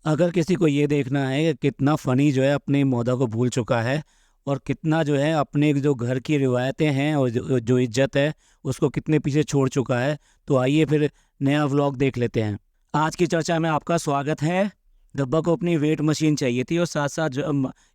अगर किसी को ये देखना है कि कितना फ़नी जो है अपनी मोदा को भूल चुका है और कितना जो है अपने जो घर की रिवायतें हैं और जो जो इज्जत है उसको कितने पीछे छोड़ चुका है, तो आइए फिर नया व्लॉग देख लेते हैं। आज की चर्चा में आपका स्वागत है। डब्बा को अपनी वेट मशीन चाहिए थी और साथ साथ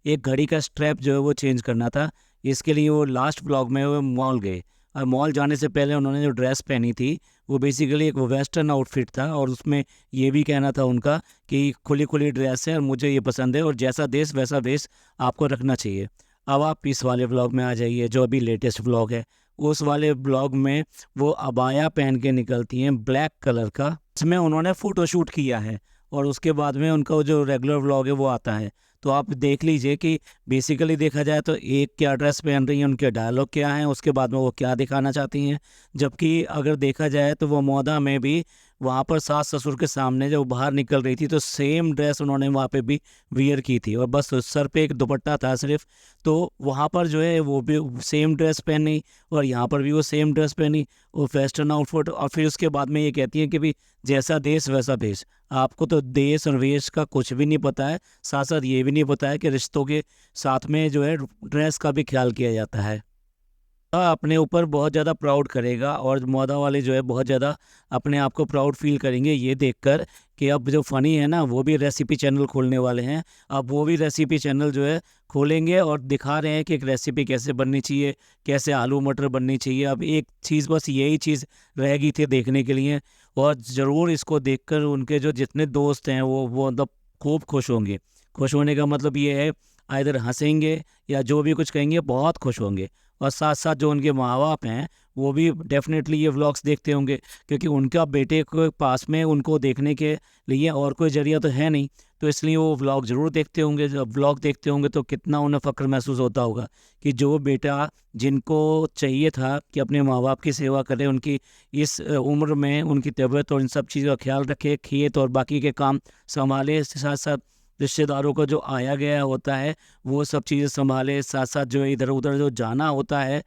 एक घड़ी का स्ट्रैप जो है वो चेंज करना था। इसके लिए वो लास्ट व्लॉग में वो मॉल गए और मॉल जाने से पहले उन्होंने जो ड्रेस पहनी थी वो बेसिकली एक वेस्टर्न आउटफिट था और उसमें ये भी कहना था उनका कि खुली खुली ड्रेस है और मुझे ये पसंद है और जैसा देश वैसा वेश आपको रखना चाहिए। अब आप इस वाले व्लॉग में आ जाइए जो अभी लेटेस्ट व्लॉग है। उस वाले व्लॉग में वो अबाया पहन के निकलती हैं ब्लैक कलर का, इसमें उन्होंने फ़ोटोशूट किया है और उसके बाद में उनका वो जो रेगुलर व्लॉग है वो आता है। तो आप देख लीजिए कि बेसिकली देखा जाए तो एक क्या ड्रेस पहन रही हैं, उनके डायलॉग क्या हैं, उसके बाद में वो क्या दिखाना चाहती हैं। जबकि अगर देखा जाए तो वो मोदा में भी वहाँ पर सास ससुर के सामने जब बाहर निकल रही थी तो सेम ड्रेस उन्होंने वहाँ पे भी वियर की थी और बस सर पे एक दुपट्टा था सिर्फ। तो वहाँ पर जो है वो भी सेम ड्रेस पहनी और यहाँ पर भी वो सेम ड्रेस पहनी और वेस्टर्न आउटफिट, और फिर उसके बाद में ये कहती है कि भी जैसा देश वैसा भेष। आपको तो देश और वेश का कुछ भी नहीं पता है, साथ साथ ये भी नहीं पता है कि रिश्तों के साथ में जो है ड्रेस का भी ख्याल किया जाता है। अपने ऊपर बहुत ज़्यादा प्राउड करेगा और मोदा वाले जो है बहुत ज़्यादा अपने आप को प्राउड फील करेंगे ये देखकर कि अब जो फ़नी है ना वो भी रेसिपी चैनल खोलने वाले हैं। अब वो भी रेसिपी चैनल जो है खोलेंगे और दिखा रहे हैं कि एक रेसिपी कैसे बननी चाहिए, कैसे आलू मटर बननी चाहिए। अब एक चीज़ बस यही चीज़ रह गई थी देखने के लिए और ज़रूर इसको देखकर उनके जो जितने दोस्त हैं वो मतलब खूब खुश होंगे। खुश होने का मतलब ये है आइदर हँसेंगे या जो भी कुछ कहेंगे बहुत खुश होंगे। और साथ-साथ जो उनके माँ-बाप हैं, वो भी डेफ़िनेटली ये व्लॉग्स देखते होंगे क्योंकि उनका बेटे को पास में उनको देखने के लिए और कोई ज़रिया तो है नहीं, तो इसलिए वो व्लॉग ज़रूर देखते होंगे। जब व्लॉग देखते होंगे तो कितना उन्हें फ़क्र महसूस होता होगा कि जो बेटा जिनको चाहिए था कि अपने माँ-बाप की सेवा करे, उनकी इस उम्र में उनकी तबीयत और इन सब चीज़ों का ख़्याल रखे, खेत और बाकी के काम सँभाले, इसके साथ-साथ रिश्तेदारों को जो आया गया होता है वो सब चीज़ें सँभाले, साथ-साथ जो है इधर-उधर जो जाना होता है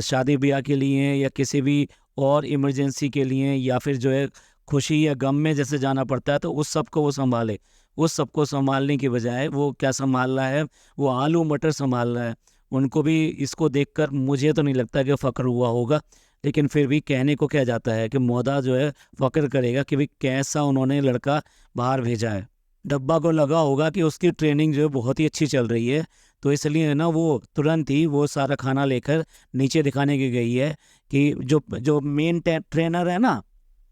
शादी-ब्याह के लिए या किसी भी और इमरजेंसी के लिए या फिर जो है खुशी या गम में जैसे जाना पड़ता है तो उस सब को वो सँभाले। उस सबको सँभालने की बजाय वो क्या सँभाल रहा है, वो आलू मटर सँभाल रहा है। उनको भी इसको देखकर मुझे तो नहीं लगता कि फ़क्र हुआ होगा, लेकिन फिर भी कहने को क्या जाता है कि मोदा जो है फ़क्र करेगा कि भई कैसा उन्होंने लड़का बाहर भेजा है। डब्बा को लगा होगा कि उसकी ट्रेनिंग जो है बहुत ही अच्छी चल रही है, तो इसलिए है ना वो तुरंत ही वो सारा खाना लेकर नीचे दिखाने की गई है कि जो जो मेन ट्रेनर है ना,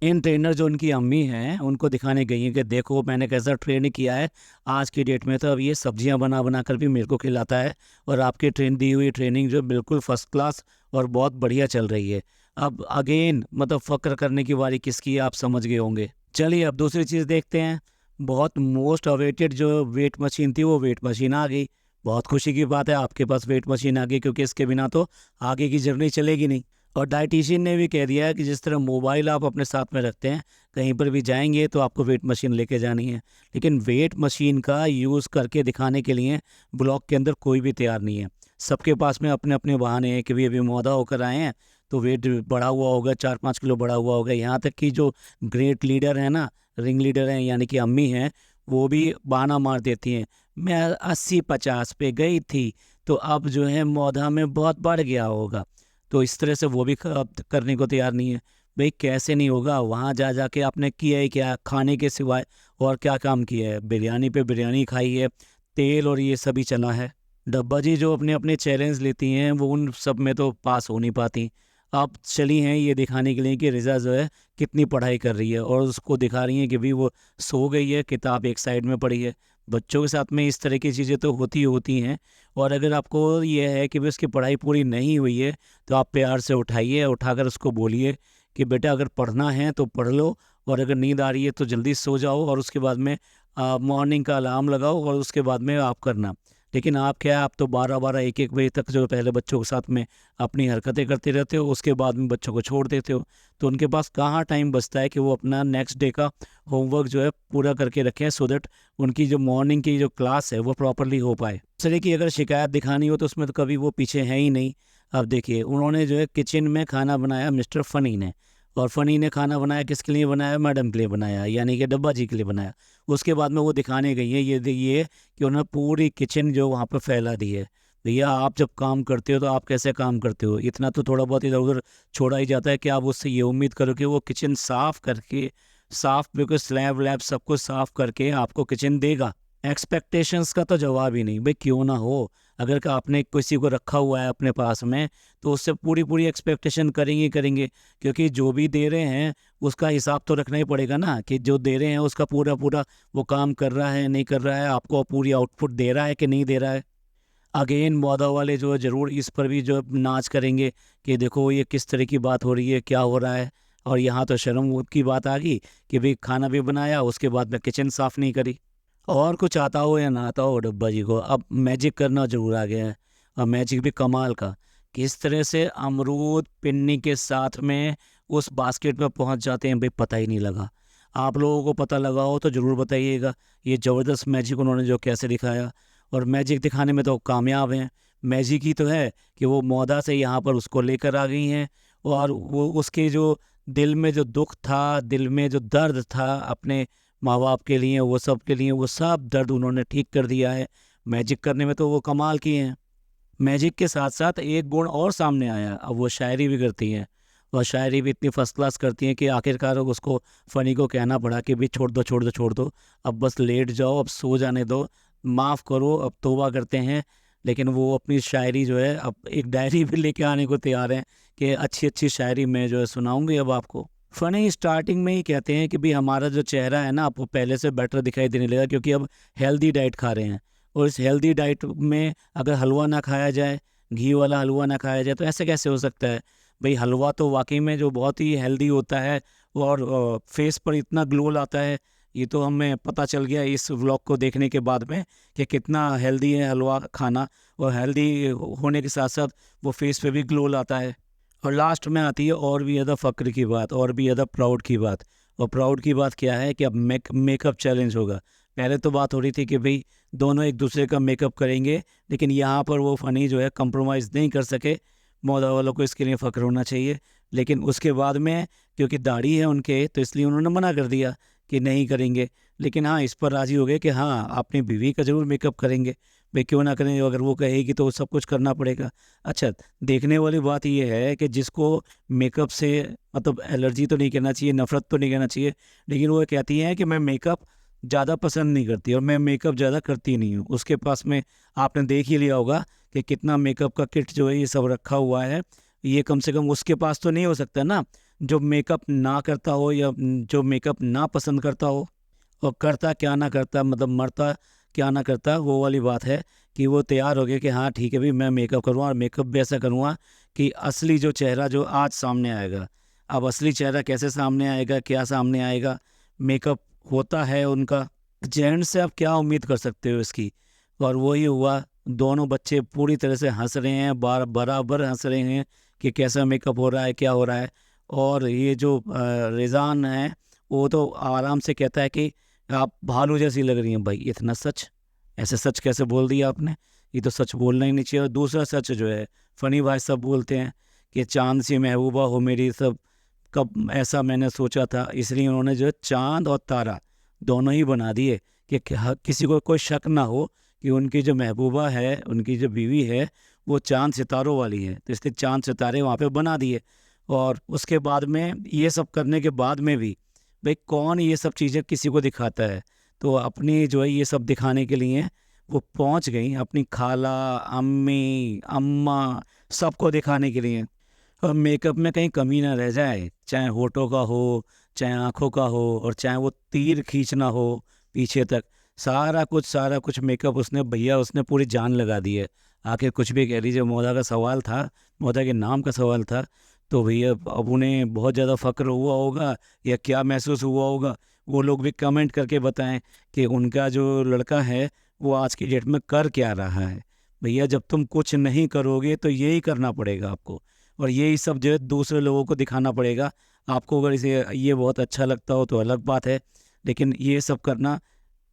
मेन ट्रेनर जो उनकी अम्मी हैं, उनको दिखाने गई हैं कि देखो मैंने कैसा ट्रेन किया है। आज की डेट में तो अब ये सब्जियां बना कर भी मेरे को खिलाता है और आपकी दी हुई ट्रेनिंग जो बिल्कुल फर्स्ट क्लास और बहुत बढ़िया चल रही है। अब अगेन मतलब फ़क्र करने की बारी किसकी है आप समझ गए होंगे। चलिए अब दूसरी चीज़ देखते हैं। बहुत मोस्ट अवेटेड जो वेट मशीन थी वो वेट मशीन आ गई। बहुत खुशी की बात है आपके पास वेट मशीन आ गई क्योंकि इसके बिना तो आगे की जर्नी चलेगी नहीं। और डाइटिशियन ने भी कह दिया है कि जिस तरह मोबाइल आप अपने साथ में रखते हैं, कहीं पर भी जाएँगे तो आपको वेट मशीन लेके जानी है। लेकिन वेट मशीन का यूज़ करके दिखाने के लिए ब्लॉग के अंदर कोई भी तैयार नहीं है। सबके पास में अपने-अपने बहाने हैं कि भई अभी मोदा होकर आए हैं, तो वेट बढ़ा हुआ होगा, 4-5 किलो बढ़ा हुआ होगा। यहाँ तक कि जो ग्रेट लीडर है ना, रिंग लीडर हैं यानी कि अम्मी हैं, वो भी बहाना मार देती हैं, मैं 80-50 पे गई थी, तो अब जो है मोदा में बहुत बढ़ गया होगा। तो इस तरह से वो भी करने को तैयार नहीं है। भई कैसे नहीं होगा, वहाँ जा के आपने किया ही क्या? खाने के सिवाय और क्या काम किया है? बिरयानी पे बिरयानी खाई है, तेल और ये सभी चना है। डब्बा जी जो अपने-अपने चैलेंज लेती हैं, वो उन सब में तो पास हो नहीं पाती। आप चली हैं ये दिखाने के लिए कि रिज़ा जो है कितनी पढ़ाई कर रही है और उसको दिखा रही हैं कि भई वो सो गई है, किताब एक साइड में पड़ी है। बच्चों के साथ में इस तरह की चीज़ें तो होती हैं और अगर आपको ये है कि भई उसकी पढ़ाई पूरी नहीं हुई है, तो आप प्यार से उठाइए, उठाकर उसको बोलिए कि बेटा अगर पढ़ना है तो पढ़ लो और अगर नींद आ रही है तो जल्दी सो जाओ और उसके बाद में मॉर्निंग का अलार्म लगाओ और उसके बाद में आप करना। लेकिन आप क्या है आप तो 12-12 1-1 बजे तक जो पहले बच्चों के साथ में अपनी हरकतें करते रहते हो, उसके बाद में बच्चों को छोड़ देते हो। तो उनके पास कहाँ टाइम बचता है कि वो अपना नेक्स्ट डे का होमवर्क जो है पूरा करके रखें सो दैट उनकी जो मॉर्निंग की जो क्लास है वो प्रॉपर्ली हो पाए। इस तरह की अगर शिकायत दिखानी हो तो उसमें तो कभी वो पीछे हैं ही नहीं। अब देखिए उन्होंने जो है किचन में खाना बनाया मिस्टर फ़नी ने। और फ़नी ने खाना बनाया, किसके लिए बनाया? मैडम के लिए बनाया, यानी कि डब्बा जी के लिए बनाया। उसके बाद में वो दिखाने गई हैं, ये देखिए कि उन्होंने पूरी किचन जो वहाँ पे फैला दी है। भैया आप जब काम करते हो तो आप कैसे काम करते हो? इतना तो थोड़ा बहुत इधर-उधर छोड़ा ही जाता है कि आप उससे ये उम्मीद करो कि वो किचन साफ़ करके, साफ़ बिल्कुल स्लैब-व्लैब सब कुछ साफ़ करके आपको किचन देगा। एक्सपेक्टेशंस का तो जवाब ही नहीं। भई क्यों ना हो, अगर क आपने किसी को रखा हुआ है अपने पास में, तो उससे पूरी-पूरी एक्सपेक्टेशन करेंगे ही करेंगे, क्योंकि जो भी दे रहे हैं, उसका हिसाब तो रखना ही पड़ेगा ना कि जो दे रहे हैं उसका पूरा-पूरा वो काम कर रहा है, नहीं कर रहा है, आपको पूरी आउटपुट दे रहा है कि नहीं दे रहा है। अगेन मौदा वाले जो है ज़रूर इस पर भी जो है नाच करेंगे कि देखो ये किस तरह की बात हो रही है, क्या हो रहा है। और यहाँ तो शर्म की बात आ गई कि भई खाना भी बनाया, उसके बाद में किचन साफ़ नहीं करी। और कुछ आता हो या ना आता हो डब्बा जी को, अब मैजिक करना ज़रूर आ गया है, और मैजिक भी कमाल का। किस तरह से अमरूद पिन्नी के साथ में उस बास्केट में पहुँच जाते हैं, भई पता ही नहीं लगा। आप लोगों को पता लगा हो तो ज़रूर बताइएगा, ये ज़बरदस्त मैजिक उन्होंने जो कैसे दिखाया। और मैजिक दिखाने में तो कामयाब हैं। मैजिक ही तो है कि वो मौदा से यहाँ पर उसको लेकर आ गई हैं, और वो उसके जो दिल में जो दुःख था, दिल में जो दर्द था अपने माँ-बाप के लिए, वो सब के लिए, वो सब दर्द उन्होंने ठीक कर दिया है। मैजिक करने में तो वो कमाल की हैं। मैजिक के साथ-साथ एक गुण और सामने आया, अब वो शायरी भी करती हैं, और शायरी भी इतनी फ़र्स्ट क्लास करती हैं कि आखिरकार उसको फ़नी को कहना पड़ा कि भई छोड़ दो, छोड़ दो, छोड़ दो, अब बस लेट जाओ, अब सो जाने दो, माफ़ करो, अब तौबा करते हैं। लेकिन वो अपनी शायरी जो है अब एक डायरी भी लेके आने को तैयार हैं कि अच्छी-अच्छी शायरी मैं जो है सुनाऊँगी अब आपको। फ़नी स्टार्टिंग में ही कहते हैं कि भई हमारा जो चेहरा है ना, आपको पहले से बेटर दिखाई देने लगा, क्योंकि अब हेल्दी डाइट खा रहे हैं। और इस हेल्दी डाइट में अगर हलवा ना खाया जाए, घी वाला हलवा ना खाया जाए, तो ऐसे कैसे हो सकता है? भई हलवा तो वाक़ई में जो बहुत ही हेल्दी होता है, और फेस पर इतना ग्लो लाता है, ये तो हमें पता चल गया इस व्लॉग को देखने के बाद में कि कितना हेल्दी है हलवा खाना, और हेल्दी होने के साथ-साथ वो फेस पे भी ग्लो लाता है। और लास्ट में आती है और भी ज़्यादा फ़क्र की बात, और भी ज़्यादा प्राउड की बात। और प्राउड की बात क्या है कि अब मेकअप चैलेंज होगा। पहले तो बात हो रही थी कि भई दोनों एक दूसरे का मेकअप करेंगे, लेकिन यहाँ पर वो फ़नी जो है कंप्रोमाइज़ नहीं कर सके। मौला वालों को इसके लिए फ़ख्र होना चाहिए। लेकिन उसके बाद में क्योंकि दाढ़ी है उनके, तो इसलिए उन्होंने मना कर दिया कि नहीं करेंगे। लेकिन हाँ, इस पर राज़ी हो गए कि हाँ, अपनी बीवी का ज़रूर मेकअप करेंगे। भई क्यों ना करें, अगर वो कहेगी तो सब कुछ करना पड़ेगा। अच्छा, देखने वाली बात ये है कि जिसको मेकअप से मतलब एलर्जी तो नहीं कहना चाहिए, नफ़रत तो नहीं कहना चाहिए, लेकिन वो कहती हैं कि मैं मेकअप ज़्यादा पसंद नहीं करती, और मैं मेकअप ज़्यादा करती नहीं हूँ। उसके पास में आपने देख ही लिया होगा कि कितना मेकअप का किट जो है ये सब रखा हुआ है। ये कम से कम उसके पास तो नहीं हो सकता ना, जो मेकअप ना करता हो, या जो मेकअप ना पसंद करता हो, और करता क्या ना करता, मतलब मरता क्या ना करता, वो वाली बात है कि वो तैयार हो गए कि हाँ ठीक है भाई, मैं मेकअप करूँगा, और मेकअप भी ऐसा करूँगा कि असली जो चेहरा जो आज सामने आएगा। अब असली चेहरा कैसे सामने आएगा, क्या सामने आएगा? मेकअप होता है उनका, जेंट्स से आप क्या उम्मीद कर सकते हो इसकी? और वही हुआ, दोनों बच्चे पूरी तरह से हंस रहे हैं, बराबर हंस रहे हैं कि कैसा मेकअप हो रहा है, क्या हो रहा है। और ये जो रिज़ान है, वो तो आराम से कहता है कि आप भालू जैसी लग रही हैं। भाई इतना सच, ऐसे सच कैसे बोल दिया आपने? ये तो सच बोलना ही नहीं चाहिए। और दूसरा सच जो है, फ़नी भाई सब बोलते हैं कि चाँद सी महबूबा हो मेरी, सब कब ऐसा मैंने सोचा था। इसलिए उन्होंने जो है चाँद और तारा दोनों ही बना दिए कि किसी को कोई शक ना हो कि उनकी जो महबूबा है, उनकी जो बीवी है, वो चाँद सितारों वाली है। तो इसलिए चाँद सितारे वहाँ पे बना दिए। और उसके बाद में ये सब करने के बाद में भी भई कौन ये सब चीज़ें किसी को दिखाता है? तो अपनी जो है ये सब दिखाने के लिए वो पहुँच गईं अपनी खाला, अम्मी, अम्मा, सबको दिखाने के लिए। और मेकअप में कहीं कमी ना रह जाए, चाहे होठों का हो, चाहे आँखों का हो, और चाहे वो तीर खींचना हो पीछे तक, सारा कुछ मेकअप उसने पूरी जान लगा दी है। आखिर कुछ भी कह लीजिए, मोदा का सवाल था, मोदा के नाम का सवाल था, तो भैया अब उन्हें बहुत ज़्यादा फ़क्र हुआ होगा या क्या महसूस हुआ होगा, वो लोग भी कमेंट करके बताएँ कि उनका जो लड़का है, वो आज की डेट में कर क्या रहा है। भैया जब तुम कुछ नहीं करोगे तो यही करना पड़ेगा आपको। और यही सब जो है दूसरे लोगों को दिखाना पड़ेगा। आपको अगर इसे ये बहुत अच्छा लगता हो तो अलग बात है, लेकिन ये सब करना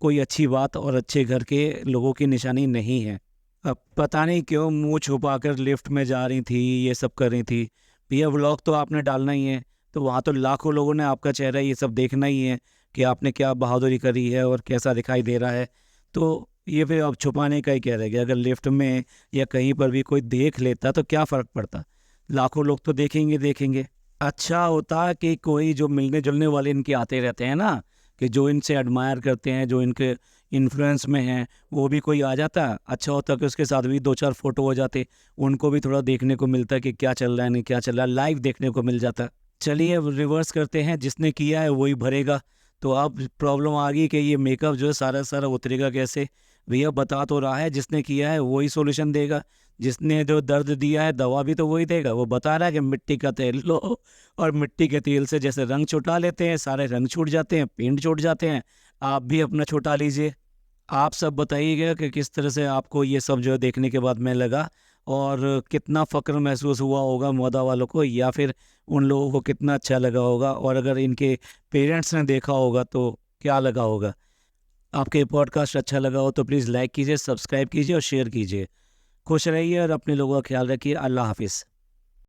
कोई अच्छी बात और अच्छे घर के लोगों की निशानी नहीं है। अब पता नहीं क्यों मुँह छुपाकर लिफ्ट में जा रही थी, ये सब कर रही थी। भैया व्लॉग तो आपने डालना ही है, तो वहाँ तो लाखों लोगों ने आपका चेहरा ये सब देखना ही है कि आपने क्या बहादुरी करी है और कैसा दिखाई दे रहा है। तो ये फिर अब छुपाने का ही क्या रह गया। अगर लिफ्ट में या कहीं पर भी कोई देख लेता तो क्या फ़र्क पड़ता, लाखों लोग तो देखेंगे देखेंगे। अच्छा होता कि कोई जो मिलने जुलने वाले इनके आते रहते हैं ना, कि जो इनसे एडमायर करते हैं, जो इनके इन्फ्लुएंस में हैं, वो भी कोई आ जाता। अच्छा होता कि उसके साथ भी 2-4 फ़ोटो हो जाते, उनको भी थोड़ा देखने को मिलता कि क्या चल रहा है नहीं क्या चल रहा है, लाइव देखने को मिल जाता। चलिए अब रिवर्स करते हैं, जिसने किया है वही भरेगा। तो अब प्रॉब्लम आ गई कि ये मेकअप जो है सारा सारा उतरेगा कैसे। भैया बता तो रहा है, जिसने किया है वही सॉल्यूशन देगा, जिसने जो दर्द दिया है दवा भी तो वही देगा। वो बता रहा है कि मिट्टी का तेल लो, और मिट्टी के तेल से जैसे रंग छुटा लेते हैं, सारे रंग छूट जाते हैं, पेंट छूट जाते हैं। आप भी अपना छुटा लीजिए। आप सब बताइएगा कि किस तरह से आपको ये सब जो है देखने के बाद में लगा, और कितना फ़क्र महसूस हुआ होगा मोदा वालों को, या फिर उन लोगों को कितना अच्छा लगा होगा, और अगर इनके पेरेंट्स ने देखा होगा तो क्या लगा होगा। आपके पॉडकास्ट अच्छा लगा हो तो प्लीज़ लाइक कीजिए, सब्सक्राइब कीजिए और शेयर कीजिए। खुश रहिए और अपने लोगों का ख्याल रखिए। अल्लाह हाफिज़।